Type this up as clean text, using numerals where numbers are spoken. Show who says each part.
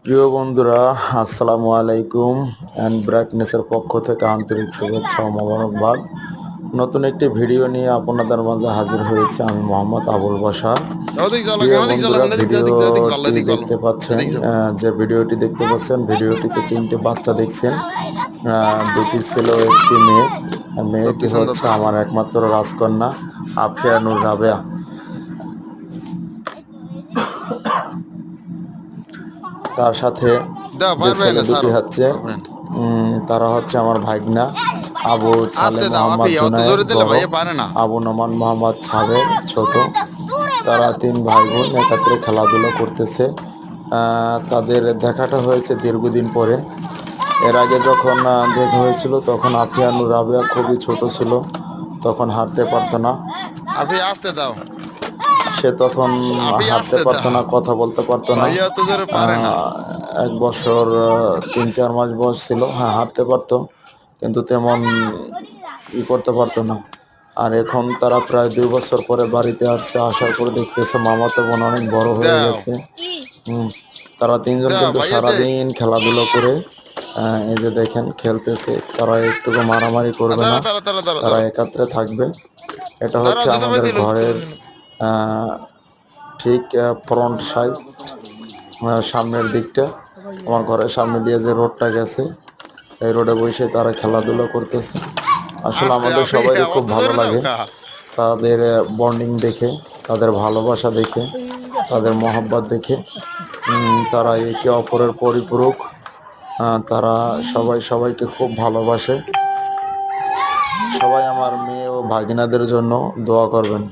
Speaker 1: প্রিয় বন্ধুরা, আসসালামু আলাইকুম। অ্যান্ড ব্রাইটনেসের পক্ষ থেকে আন্তরিক শুভেচ্ছা ও মোবারকবাদ। নতুন একটি ভিডিও নিয়ে আপনাদের মাঝে হাজির হয়েছে আমি মোহাম্মদ আবুল বাশার। প্রিয় বন্ধুরা, ভিডিওটি দেখতে পাচ্ছেন, ভিডিওটিতে তিনটে বাচ্চা দেখছেন, দুটি ছেলে ও একটি মেয়ে। মেয়েটি হচ্ছে আমার একমাত্র রাজকন্যা আফিয়া নূর রাবেয়া। তার সাথে যে ছেলে দুটি হচ্ছে তারা হচ্ছে আমার ভাগনা আবু সালেম মোহাম্মদ জুনায়েদ বড়, আবু নোমান মোহাম্মদ সাবের ছোট। তারা তিন ভাই বোন একত্রে খেলাধুলা করতেছে। তাদের দেখাটা হয়েছে দীর্ঘদিন পরে। এর আগে যখন দেখা হয়েছিল তখন আফিয়া নূর রাবেয়া খুবই ছোট ছিল, তখন হাঁটতে পারতো না।
Speaker 2: আসতে দাও।
Speaker 1: সে তখন হাঁটতে পারতো না, কথা বলতে পারতো না। 1 বছর 3-4 মাস বয়স ছিল। হ্যাঁ, হাঁটতে পারতো কিন্তু তেমন করতে পারতো না। আর এখন তারা প্রায় 2 বছর পরে বাড়িতে আসছে। আসার পরে দেখতেছে মামাতো বোন অনেক বড় হয়ে গেছে। তারা তিনজন কিন্তু সারাদিন খেলাধুলো করে, এই যে দেখেন খেলতেছে। তারা একটুকু মারামারি করবে না, তারা একত্রে থাকবে। এটা হচ্ছে আমাদের ঘরের ঠিক ফ্রন্ট সাইড, সামনের দিকটা। আমার ঘরের সামনে দিয়ে যে রোডটা গেছে, এই রোডে বসে তারা খেলাধুলা করতেছে। আসলে আমাদের সবাইকে খুব ভালো লাগে তাদের বন্ডিং দেখে, তাদের ভালোবাসা দেখে, তাদের মহব্বত দেখে। তারা একে অপরের পরিপূরক। তারা সবাই সবাইকে খুব ভালোবাসে। সবাই আমার মেয়ে ও ভাগিনাদের জন্য দোয়া করবেন।